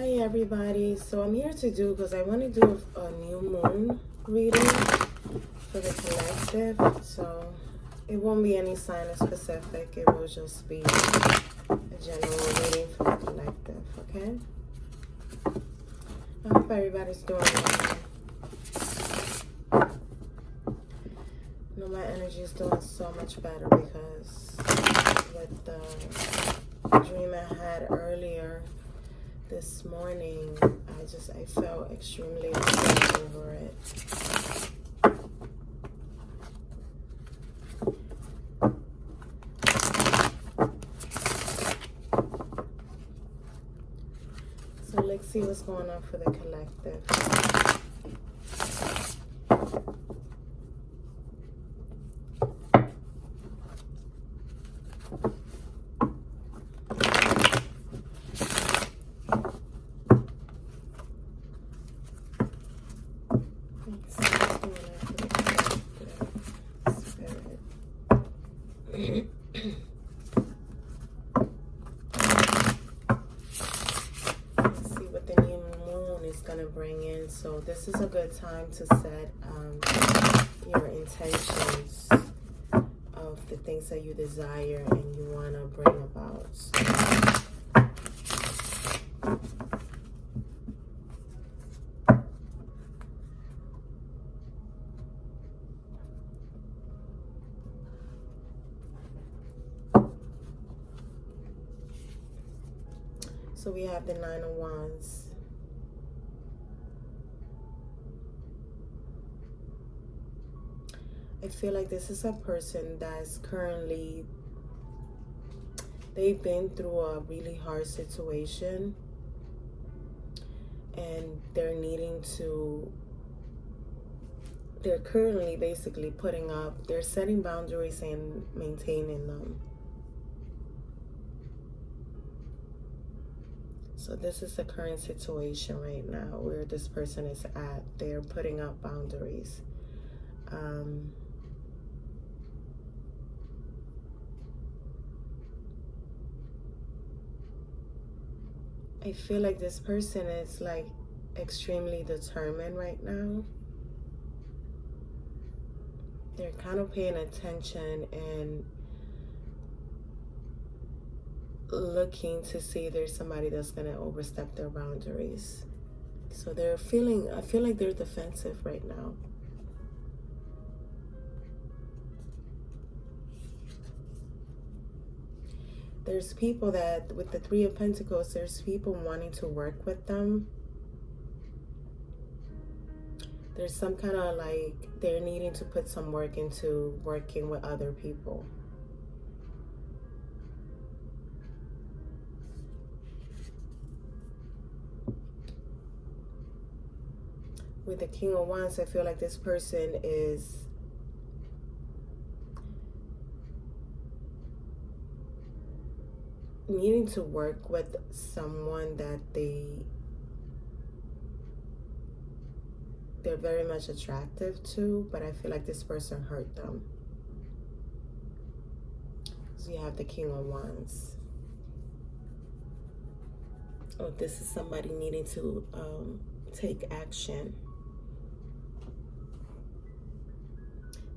Hi everybody, so I'm here to do because I want to do a new moon reading for the collective. So it won't be any sign specific, it will just be a general reading for the collective. Okay, I hope everybody's doing well. You know, my energy is doing so much better because with the dream I had earlier this morning, I felt extremely upset over it. So let's see what's going on for the collective. Bring in. So this is a good time to set your intentions of the things that you desire and you want to bring about. So we have the Nine of Wands. I feel like this is a person that's currently, they've been through a really hard situation and they're currently basically they're setting boundaries and maintaining them. So this is the current situation right now where this person is at. They're putting up boundaries. I feel like this person is like extremely determined right now. They're kind of paying attention and looking to see if there's somebody that's going to overstep their boundaries. So I feel like they're defensive right now. There's people that, with the Three of Pentacles, there's people wanting to work with them. There's some kind of like, they're needing to put some work into working with other people. With the King of Wands, I feel like this person is needing to work with someone that they're very much attractive to, but I feel like this person hurt them. So you have the King of Wands. Oh, this is somebody needing to take action.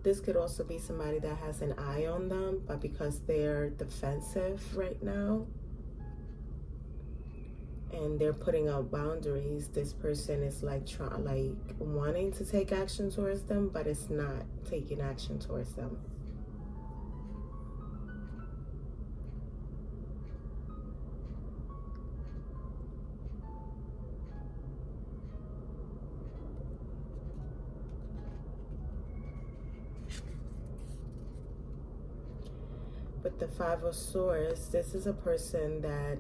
This could also be somebody that has an eye on them, but because they're defensive right now and they're putting out boundaries, this person is like wanting to take action towards them, but it's not taking action towards them. But the Five of Swords, this is a person that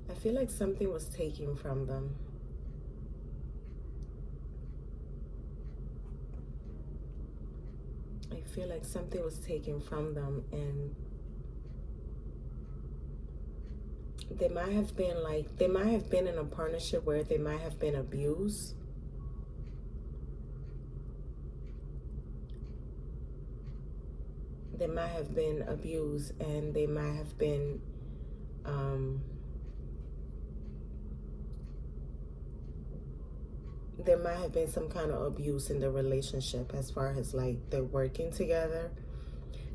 I feel like something was taken from them. I feel like something was taken from them and they might have been in a partnership where they might have been abused. They might have been abused, and they might have been there might have been some kind of abuse in the relationship, as far as like they're working together.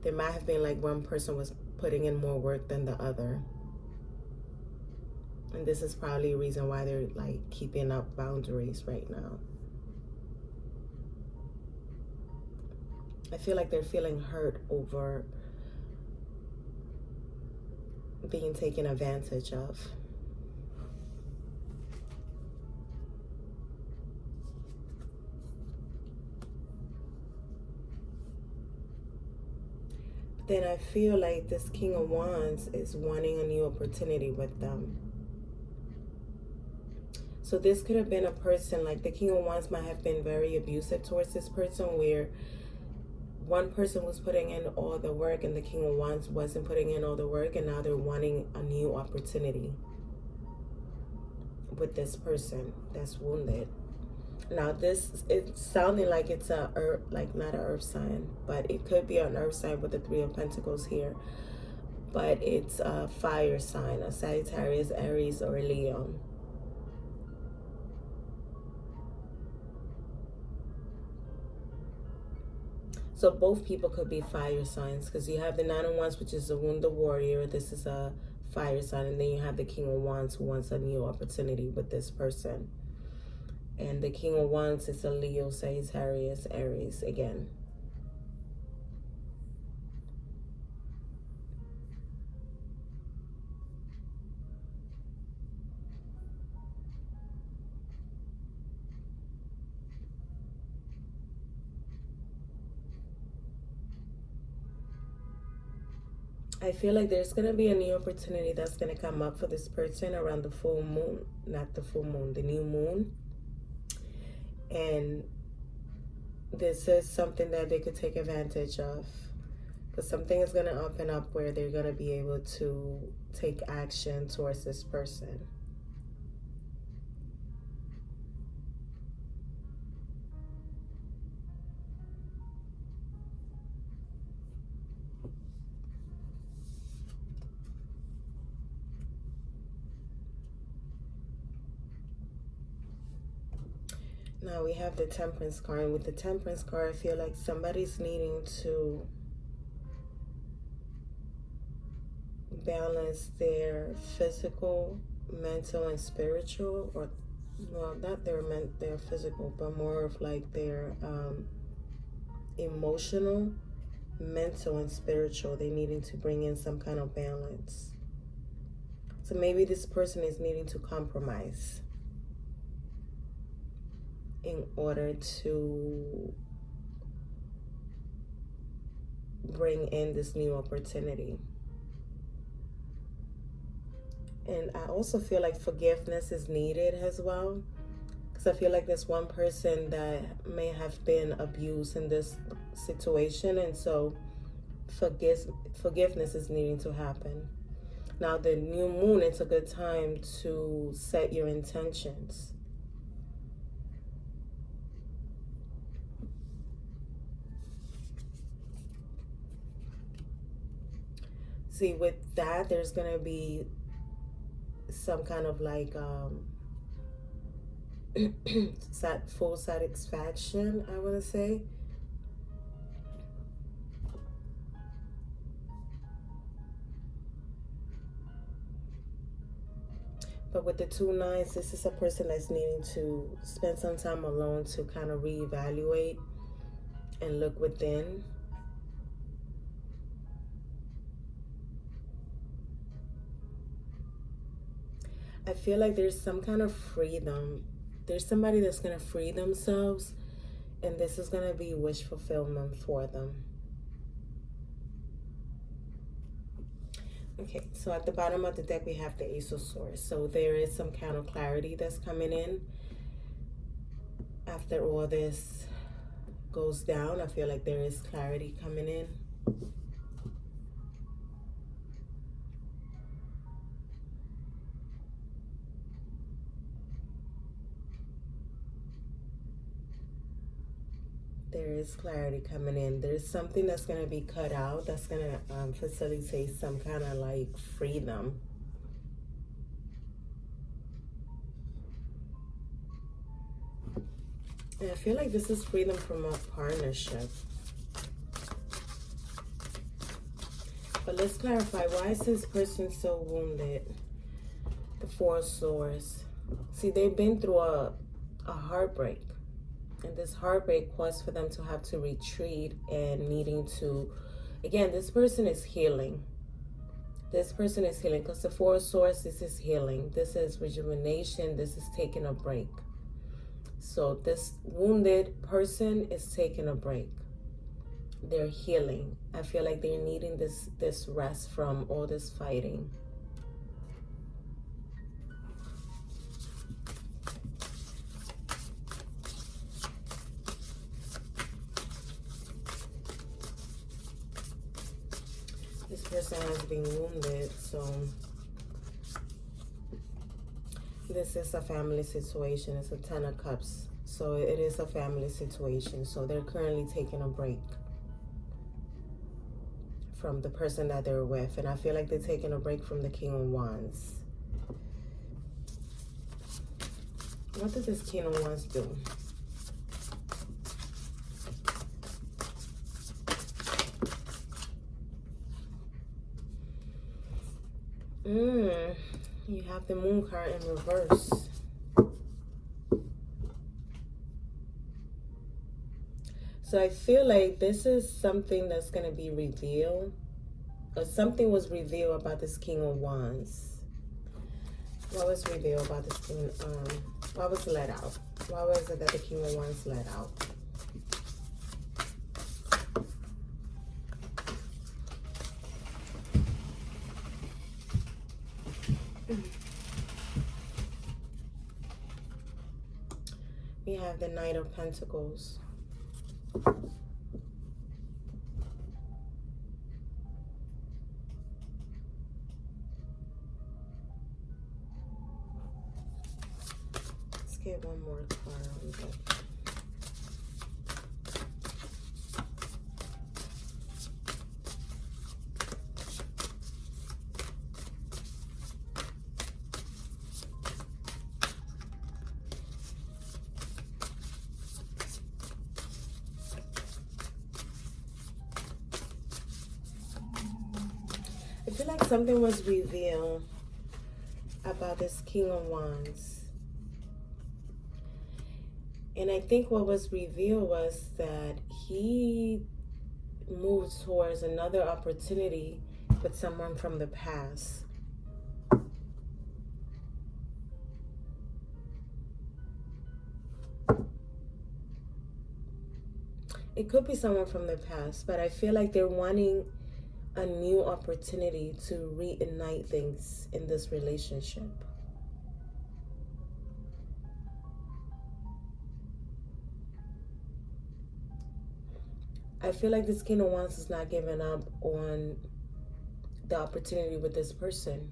There might have been like one person was putting in more work than the other. And this is probably a reason why they're like keeping up boundaries right now. I feel like they're feeling hurt over being taken advantage of. Then I feel like this King of Wands is wanting a new opportunity with them. So this could have been a person, like the King of Wands might have been very abusive towards this person, where one person was putting in all the work and the King of Wands wasn't putting in all the work, and now they're wanting a new opportunity with this person that's wounded. Now this, it's sounding like it's a earth, like not an earth sign, but it could be an earth sign with the Three of Pentacles here. But it's a fire sign, a Sagittarius, Aries, or a Leo. So both people could be fire signs, because you have the Nine of Wands, which is a wounded warrior. This is a fire sign. And then you have the King of Wands, who wants a new opportunity with this person. And the King of Wands is a Leo, Sagittarius, Aries again. I feel like there's going to be a new opportunity that's going to come up for this person around the full moon. Not the full moon, the new moon. And this is something that they could take advantage of. Because something is going to open up where they're going to be able to take action towards this person. Now we have the Temperance card, and with the Temperance card, I feel like somebody's needing to balance their physical, mental, and spiritual, or well, not their physical, but more of like their emotional, mental, and spiritual. They're needing to bring in some kind of balance. So maybe this person is needing to compromise in order to bring in this new opportunity. And I also feel like forgiveness is needed as well, because I feel like there's one person that may have been abused in this situation, and so forgiveness is needing to happen. Now the new moon, it's a good time to set your intentions. See, with that, there's going to be some kind of like full satisfaction, I want to say. But with the 2 9s, this is a person that's needing to spend some time alone to kind of reevaluate and look within. I feel like there's some kind of freedom. There's somebody that's going to free themselves, and this is going to be wish fulfillment for them. Okay, so at the bottom of the deck, we have the Ace of Swords. So there is some kind of clarity that's coming in. After all this goes down, I feel like there is clarity coming in. There is clarity coming in. There's something that's going to be cut out that's going to facilitate some kind of like freedom. And I feel like this is freedom from a partnership. But let's clarify, why is this person so wounded? The Four of Swords. See, they've been through a heartbreak. And this heartbreak was for them to have to retreat and needing to, again, this person is healing. This person is healing because the Four of Swords, this is healing. This is rejuvenation. This is taking a break. So this wounded person is taking a break. They're healing. I feel like they're needing this rest from all this fighting. This person has been wounded, so this is a family situation. It's a Ten of Cups. So it is a family situation. So they're currently taking a break from the person that they're with. And I feel like they're taking a break from the King of Wands. What did this King of Wands do? You have the Moon card in reverse. So I feel like this is something that's going to be revealed. Or something was revealed about this King of Wands. What was revealed about this King? What was let out? Why was it that the King of Wands let out? We have the Knight of Pentacles. Let's get one more card on that. I feel like something was revealed about this King of Wands. And I think what was revealed was that he moved towards another opportunity with someone from the past. It could be someone from the past, but I feel like they're wanting a new opportunity to reignite things in this relationship. I feel like this King of Wands is not giving up on the opportunity with this person.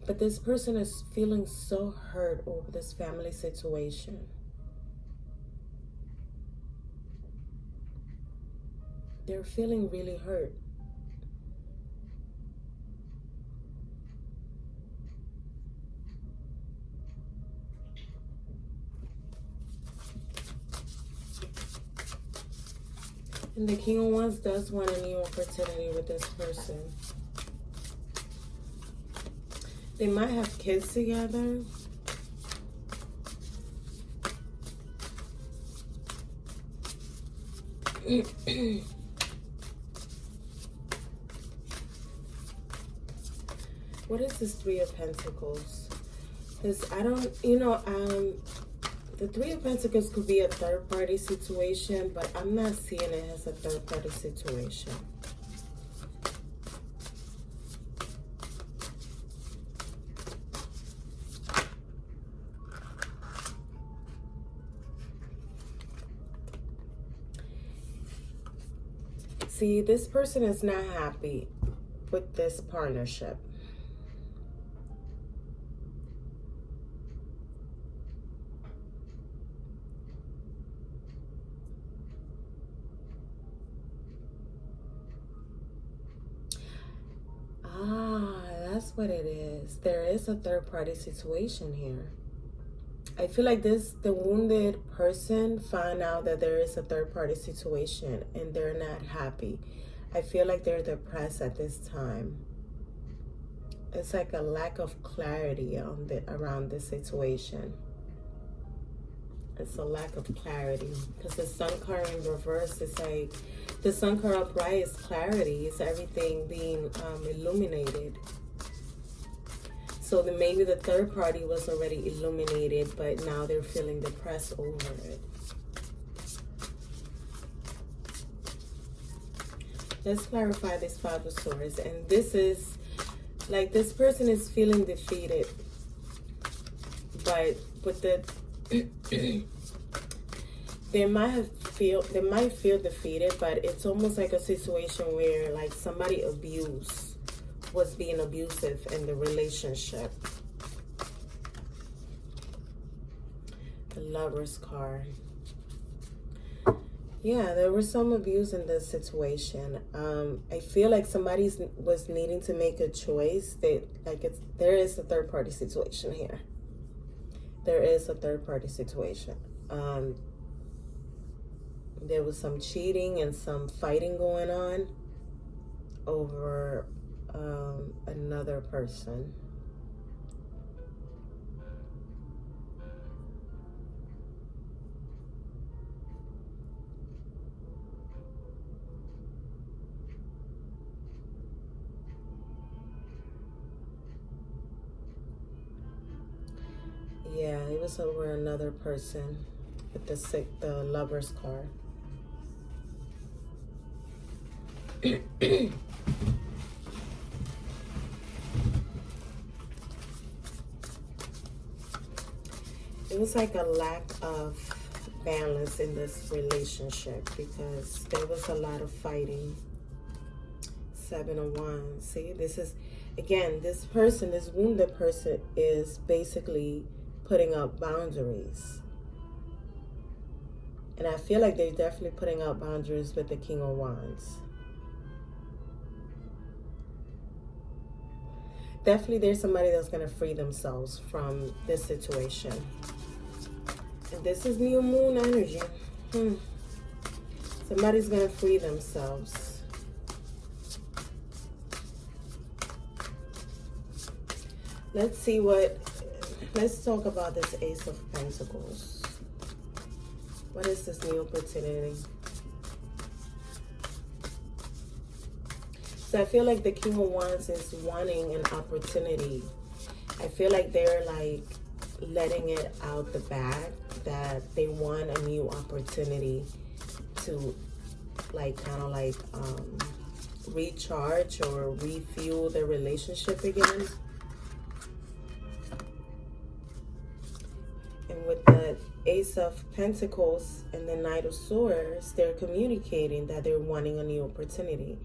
But this person is feeling so hurt over this family situation. They're feeling really hurt. And the King of Wands does want a new opportunity with this person. They might have kids together. What is this Three of Pentacles? Because I don't, the Three of Pentacles could be a third-party situation, but I'm not seeing it as a third-party situation. See, this person is not happy with this partnership. what it is. There is a third party situation here. I feel like the wounded person found out that there is a third party situation and they're not happy. I feel like they're depressed at this time. It's like a lack of clarity around this situation. It's a lack of clarity because the sun card in reverse is like the sun card upright is clarity. It's everything being illuminated. So maybe the third party was already illuminated, but now they're feeling depressed over it. Let's clarify this Five of Swords. And this is like this person is feeling defeated, but with the they might feel defeated, but it's almost like a situation where like somebody was being abusive in the relationship. The Lover's card. Yeah, there was some abuse in this situation. I feel like somebody was needing to make a choice. There is a third party situation here. There is a third party situation. There was some cheating and some fighting going on over another person. Yeah, it was over another person with the Lover's card. It was like a lack of balance in this relationship because there was a lot of fighting. Seven of Wands. See, this is, again, this wounded person is basically putting up boundaries. And I feel like they're definitely putting up boundaries with the King of Wands. Definitely there's somebody that's going to free themselves from this situation. And this is new moon energy. Somebody's going to free themselves. Let's talk about this Ace of Pentacles. What is this new opportunity? So I feel like the King of Wands is wanting an opportunity. I feel like they're like letting it out the bag that they want a new opportunity to like kind of like recharge or refuel their relationship again. And with the Ace of Pentacles and the Knight of Swords, they're communicating that they're wanting a new opportunity.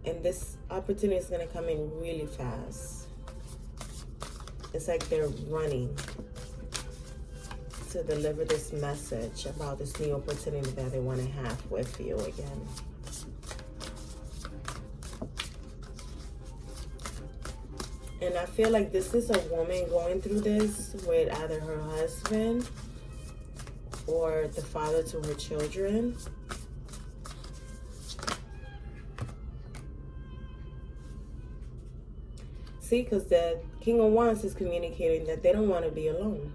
And this opportunity is going to come in really fast. It's like they're running to deliver this message about this new opportunity that they want to have with you again. And I feel like this is a woman going through this with either her husband or the father to her children. See, because the King of Wands is communicating that they don't want to be alone.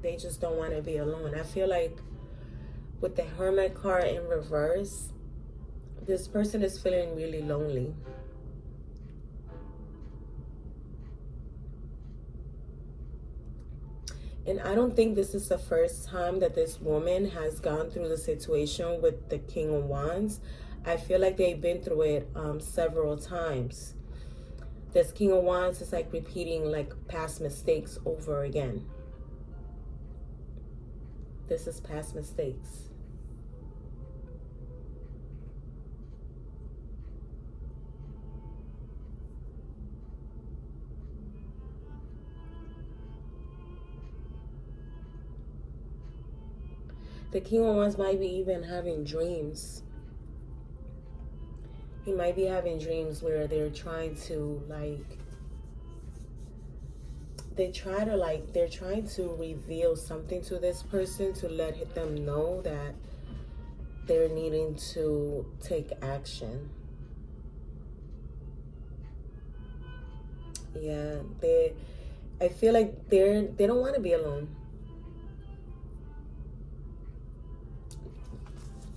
They just don't want to be alone. I feel like with the Hermit card in reverse, this person is feeling really lonely. And I don't think this is the first time that this woman has gone through the situation with the King of Wands. I feel like they've been through it several times. This King of Wands is like repeating like past mistakes over again. This is past mistakes. The King of Wands might be even having dreams. He might be having dreams where they're trying to like they try to like, they're trying to reveal something to this person to let them know that they're needing to take action. Yeah, I feel like they don't want to be alone.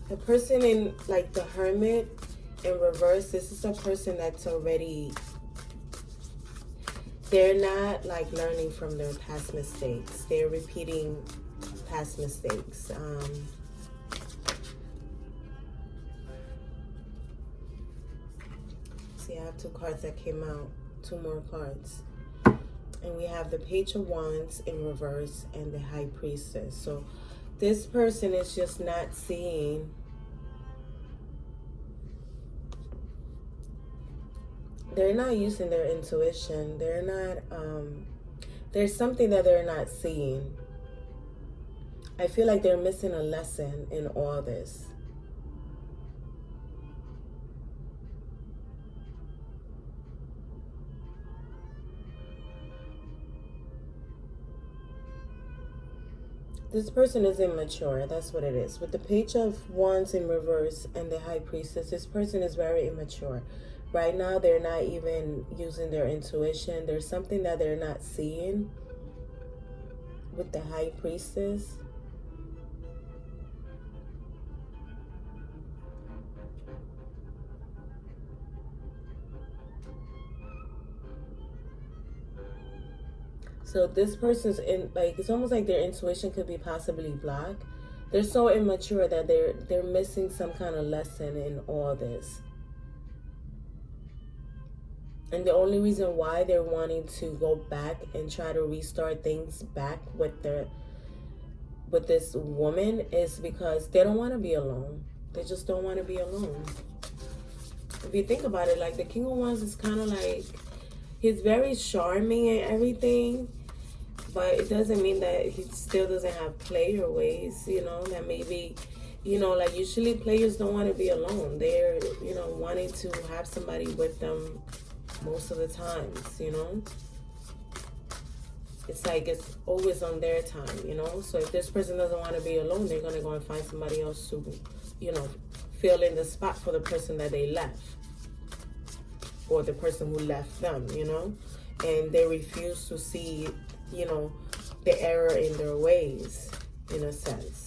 The person in like the Hermit in reverse, this is a person that's already, they're not like learning from their past mistakes. They're repeating past mistakes. See, I have 2 cards that came out, 2 more cards. And we have the Page of Wands in reverse and the High Priestess. So this person is just not seeing. They're not using their intuition. They're not, there's something that they're not seeing. I feel like they're missing a lesson in all this. This person is immature. That's what it is. With the Page of Wands in reverse and the High Priestess, this person is very immature. Right now, they're not even using their intuition. There's something that they're not seeing with the High Priestess. So this person's in, like, it's almost like their intuition could be possibly blocked. They're so immature that they're missing some kind of lesson in all this. And the only reason why they're wanting to go back and try to restart things back with this woman is because they don't want to be alone. They just don't want to be alone. If you think about it, like the King of Wands is kind of like, he's very charming and everything, but it doesn't mean that he still doesn't have player ways, you know, that maybe, you know, like usually players don't want to be alone. They're, you know, wanting to have somebody with them most of the times, you know. It's like it's always on their time, you know. So if this person doesn't want to be alone, they're going to go and find somebody else to, you know, fill in the spot for the person that they left. Or the person who left them, you know. And they refuse to see, you know, the error in their ways, in a sense.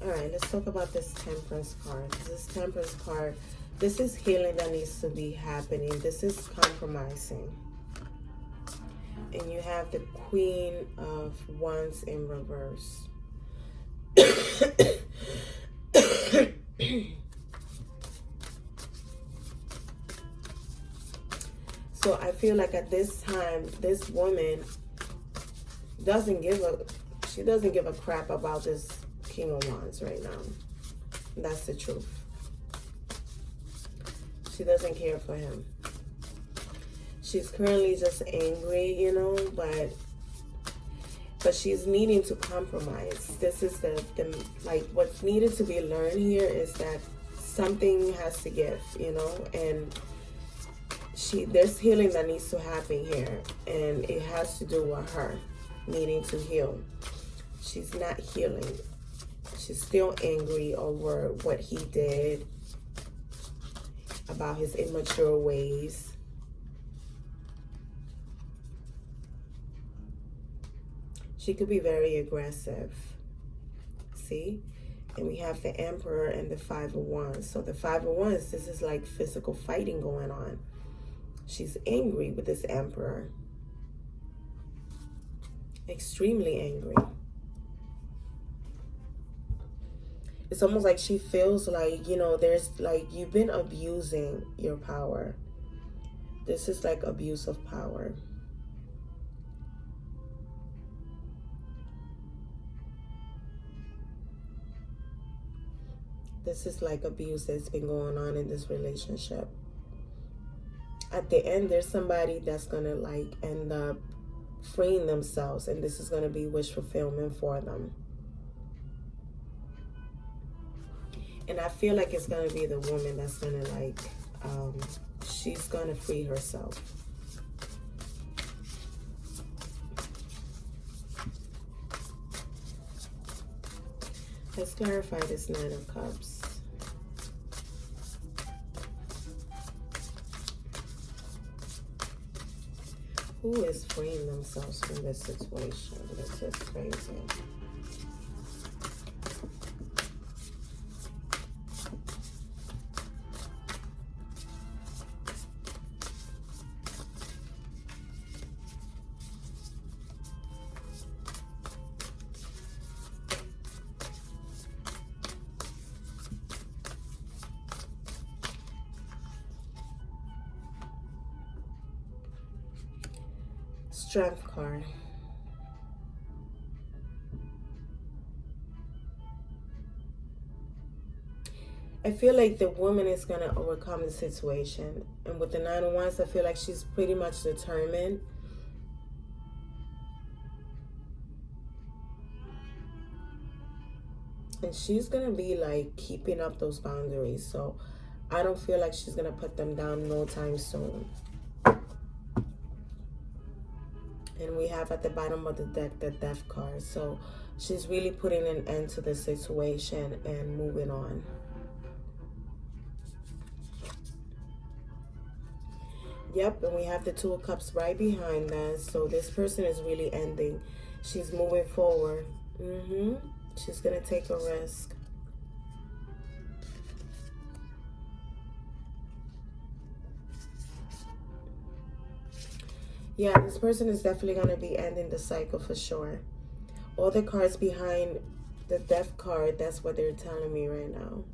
All right, let's talk about this Temperance card. This Temperance card, this is healing that needs to be happening. This is compromising. And you have the Queen of Wands in reverse. So I feel like at this time, this woman doesn't give a crap about this King of Wands right now. That's the truth. She doesn't care for him. She's currently just angry, you know, but she's needing to compromise. This is the like what's needed to be learned here is that something has to give, you know, and there's healing that needs to happen here, and it has to do with her needing to heal. She's not healing. She's still angry over what he did, about his immature ways. She could be very aggressive. See? And we have the Emperor and the Five of Wands. So the Five of Wands, this is like physical fighting going on. She's angry with this Emperor. Extremely angry. It's almost like she feels like, you know, there's like, you've been abusing your power. This is like abuse of power. This is like abuse that's been going on in this relationship. At the end, there's somebody that's going to like end up freeing themselves, and this is going to be wish fulfillment for them. And I feel like it's gonna be the woman that's gonna like, she's gonna free herself. Let's clarify this Nine of Cups. Who is freeing themselves from this situation? This is crazy. Strength card. I feel like the woman is going to overcome the situation. And with the Nine of Wands, I feel like she's pretty much determined. And she's going to be like keeping up those boundaries. So I don't feel like she's going to put them down no time soon. And we have at the bottom of the deck the Death card. So she's really putting an end to the situation and moving on. Yep, and we have the Two of Cups right behind that. So this person is really ending. She's moving forward. She's going to take a risk. Yeah, this person is definitely going to be ending the cycle for sure. All the cards behind the Death card, that's what they're telling me right now.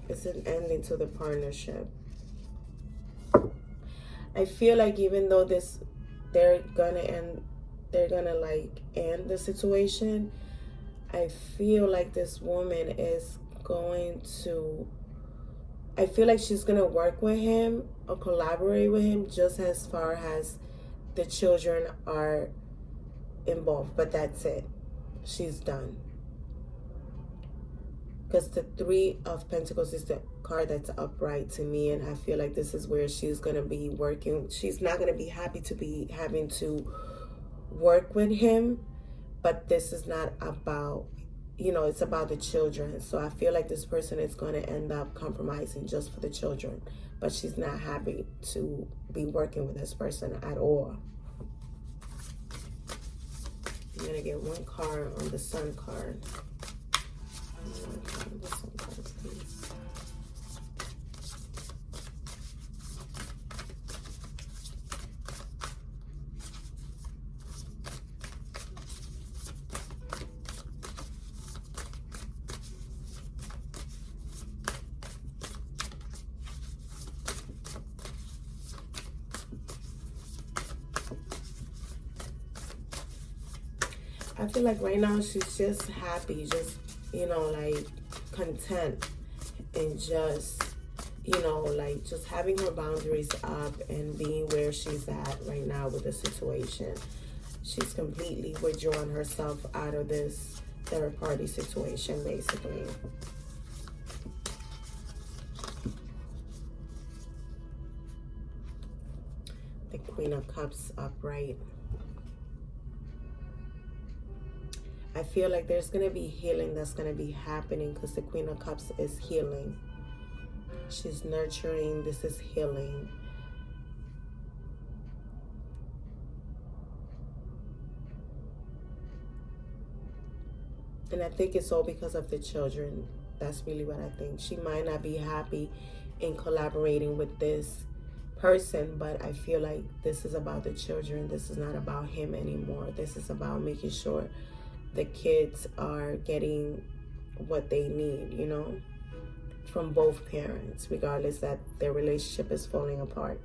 It's an ending to the partnership. I feel like even though they're gonna end the situation, I feel like this woman is going to, I feel like she's gonna work with him or collaborate with him just as far as the children are involved, but that's it. She's done. Because the Three of Pentacles is the card that's upright to me, and I feel like this is where she's going to be working. She's not going to be happy to be having to work with him, but this is not about, you know, it's about the children. So I feel like this person is going to end up compromising just for the children, but she's not happy to be working with this person at all. I'm going to get one card on the Sun card. I feel like right now she's just happy, just, you know, like content, and just, you know, like just having her boundaries up and being where she's at right now with the situation. She's completely withdrawn herself out of this third party situation, basically. The Queen of Cups upright. I feel like there's going to be healing that's going to be happening because the Queen of Cups is healing. She's nurturing. This is healing. And I think it's all because of the children. That's really what I think. She might not be happy in collaborating with this person, but I feel like this is about the children. This is not about him anymore. This is about making sure the kids are getting what they need, you know, from both parents, regardless that their relationship is falling apart.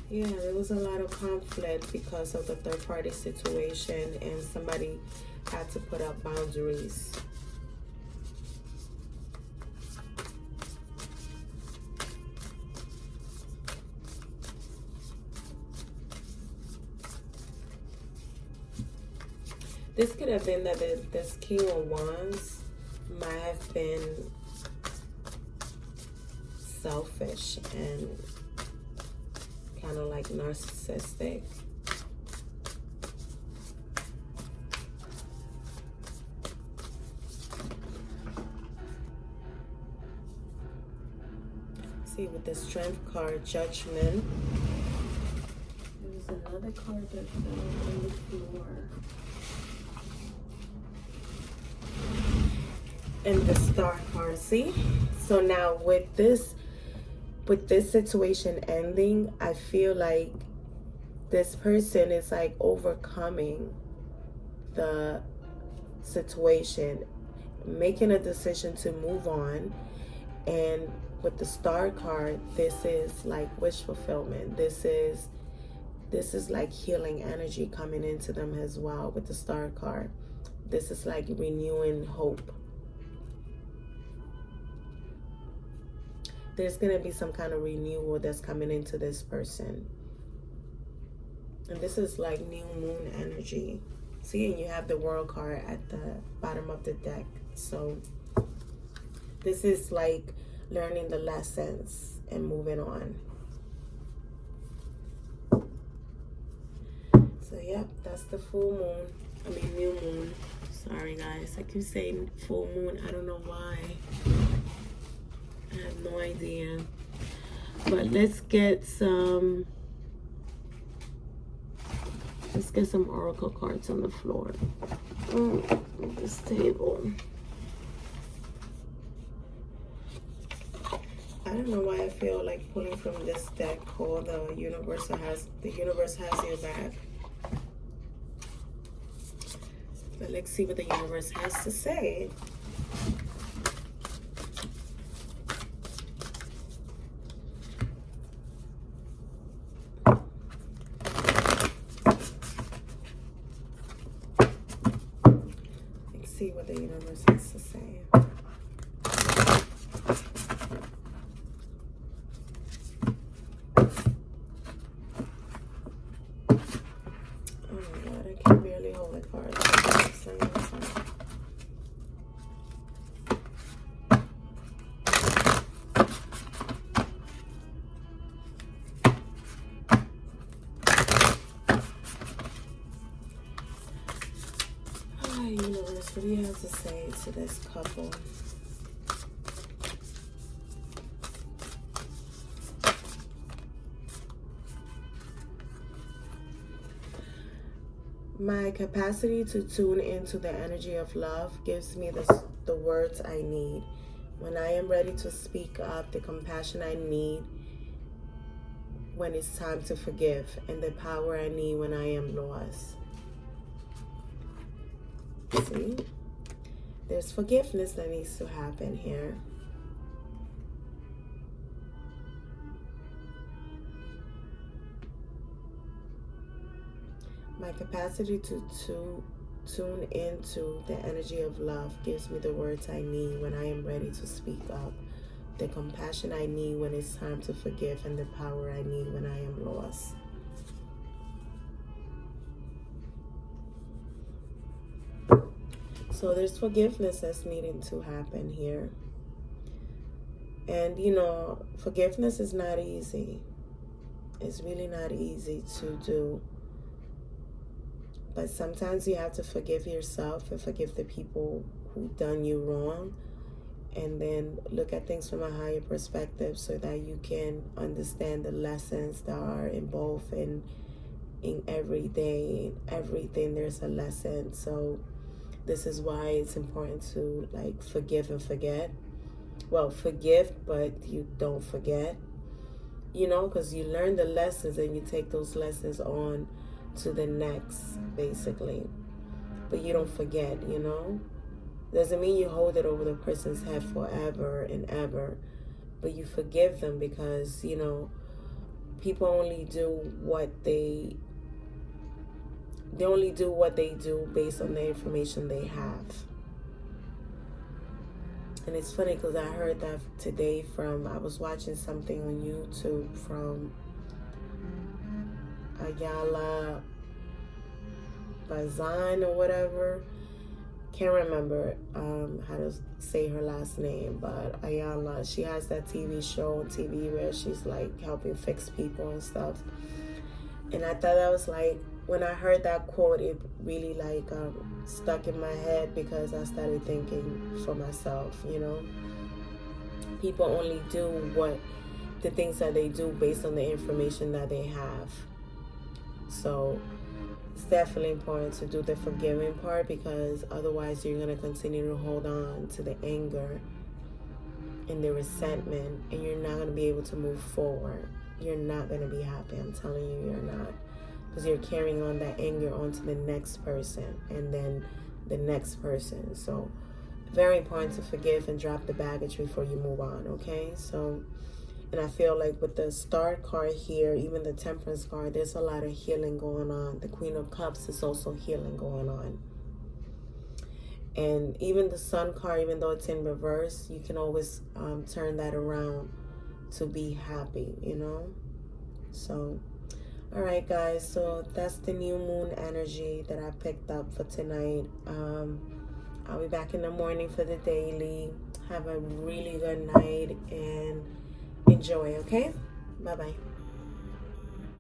Yeah, there was a lot of conflict because of the third party situation, and somebody had to put up boundaries. This could have been that this King of Wands might have been selfish and kind of like narcissistic. See, with the Strength card, Judgment. There's another card that fell on the floor. And the Star card. See? So now with this situation ending, I feel like this person is like overcoming the situation, making a decision to move on. And with the Star card, this is like wish fulfillment. This is like healing energy coming into them as well. With the Star card, this is like renewing hope. There's going to be some kind of renewal that's coming into this person. And this is like new moon energy. See, and you have the World card at the bottom of the deck. So this is like learning the lessons and moving on. So yep, that's the full moon. New moon. Sorry guys, I keep saying full moon. I don't know why. I have no idea. But let's get some oracle cards on the floor. This table. I don't know why I feel like pulling from this deck called the universe has your back. But let's see what the universe has to say. Let's see what the universe has to say. Universe, what do you have to say to this couple? My capacity to tune into the energy of love gives me the words I need. When I am ready to speak up, the compassion I need when it's time to forgive, and the power I need when I am lost. See? There's forgiveness that needs to happen here. My capacity to tune into the energy of love gives me the words I need when I am ready to speak up, the compassion I need when it's time to forgive, and the power I need when I am lost. So there's forgiveness that's needing to happen here. And, you know, forgiveness is not easy. It's really not easy to do. But sometimes you have to forgive yourself and forgive the people who've done you wrong. And then look at things from a higher perspective so that you can understand the lessons that are involved in every day. Everything, there's a lesson. So this is why it's important to like forgive and forget. Well, forgive, but you don't forget. You know, because you learn the lessons and you take those lessons on to the next, basically. But you don't forget, you know. Doesn't mean you hold it over the person's head forever and ever. But you forgive them because, you know, people only do what they only do what they do based on the information they have. And it's funny because I heard that today I was watching something on YouTube from Ayala Bazan or whatever. Can't remember how to say her last name, but Ayala, she has that TV show on TV where she's like helping fix people and stuff. And I thought that was like, when I heard that quote, it really like stuck in my head, because I started thinking for myself, you know, people only do the things that they do based on the information that they have. So it's definitely important to do the forgiving part, because otherwise you're going to continue to hold on to the anger and the resentment, and you're not going to be able to move forward. You're not going to be happy. I'm telling you, you're not. Because you're carrying on that anger onto the next person, and then the next person. So very important to forgive and drop the baggage before you move on, okay? So, and I feel like with the Star card here, even the Temperance card, there's a lot of healing going on. The Queen of Cups is also healing going on. And even the Sun card, even though it's in reverse, you can always turn that around to be happy, you know? So, all right, guys. So that's the new moon energy that I picked up for tonight. I'll be back in the morning for the daily. Have a really good night and enjoy, okay? Bye-bye.